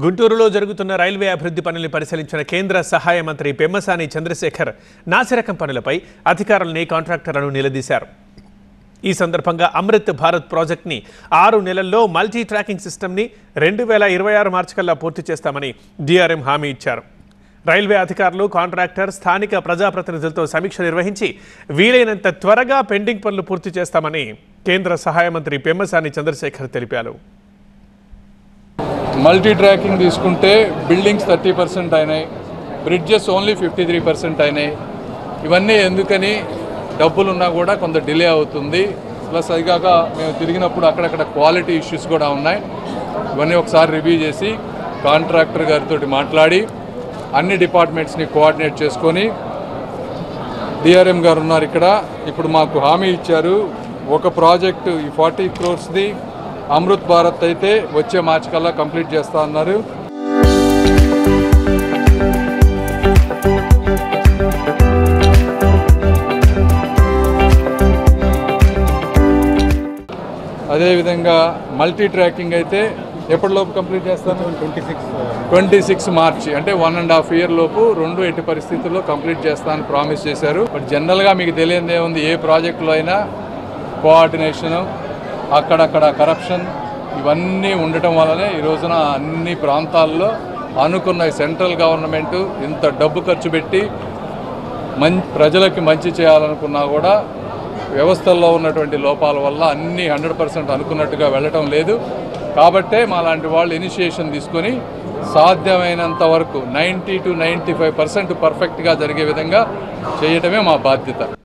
గుంటూరులో జరుగుతున్న రైల్వే అభివృద్ధి పనుల్ని పరిశీలించిన కేంద్ర సహాయ మంత్రి పెమ్మసాని చంద్రశేఖర్ నాసిరకం పనులపై అధికారుల్ని కాంట్రాక్టర్లను నిలదీశారు. ఈ సందర్భంగా అమృత్ భారత్ ప్రాజెక్ట్ని 6 నెలల్లో మల్టీ ట్రాకింగ్ సిస్టమ్ని 2026 మార్చి కల్లా పూర్తి చేస్తామని డిఆర్ఎం హామీ ఇచ్చారు. రైల్వే అధికారులు, కాంట్రాక్టర్, స్థానిక ప్రజాప్రతినిధులతో సమీక్ష నిర్వహించి వీలైనంత త్వరగా పెండింగ్ పనులు పూర్తి చేస్తామని కేంద్ర సహాయ మంత్రి పెమ్మసాని చంద్రశేఖర్ తెలిపారు. మల్టీ ట్రాకింగ్ తీసుకుంటే బిల్డింగ్స్ 30% అయినాయి, బ్రిడ్జెస్ ఓన్లీ 53% అయినాయి. ఇవన్నీ ఎందుకని డబ్బులున్నా కూడా కొంత డిలే అవుతుంది. ప్లస్ అదిగాక మేము తిరిగినప్పుడు అక్కడక్కడ క్వాలిటీ ఇష్యూస్ కూడా ఉన్నాయి. ఇవన్నీ ఒకసారి రివ్యూ చేసి కాంట్రాక్టర్ గారితో మాట్లాడి అన్ని డిపార్ట్మెంట్స్ని కోఆర్డినేట్ చేసుకొని డిఆర్ఎం గారు ఉన్నారు ఇక్కడ. ఇప్పుడు మాకు హామీ ఇచ్చారు, ఒక ప్రాజెక్టు ఈ 40 crores అమృత్ భారత్ అయితే వచ్చే మార్చి కల్లా కంప్లీట్ చేస్తా అన్నారు. అదేవిధంగా మల్టీ ట్రాకింగ్ అయితే ఎప్పటిలోపు కంప్లీట్ చేస్తాను? 26 మార్చి, అంటే 1.5 year లోపు 2 ఎట్టి పరిస్థితుల్లో కంప్లీట్ చేస్తానని ప్రామిస్ చేశారు. బట్ జనరల్గా మీకు తెలియదే ఉంది, ఏ ప్రాజెక్టులో అయినా కోఆర్డినేషను, అక్కడక్కడ కరప్షన్ ఇవన్నీ ఉండటం వల్లనే ఈ రోజున అన్ని ప్రాంతాల్లో అనుకున్న సెంట్రల్ గవర్నమెంట్ ఇంత డబ్బు ఖర్చు పెట్టి ప్రజలకి మంచి చేయాలనుకున్నా కూడా వ్యవస్థల్లో ఉన్నటువంటి లోపాల వల్ల అన్నీ 100% అనుకున్నట్టుగా వెళ్ళటం లేదు. కాబట్టే మా లాంటి వాళ్ళు ఇనిషియేషన్ తీసుకొని సాధ్యమైనంత వరకు 90 to 95% పర్ఫెక్ట్గా జరిగే విధంగా చేయటమే మా బాధ్యత.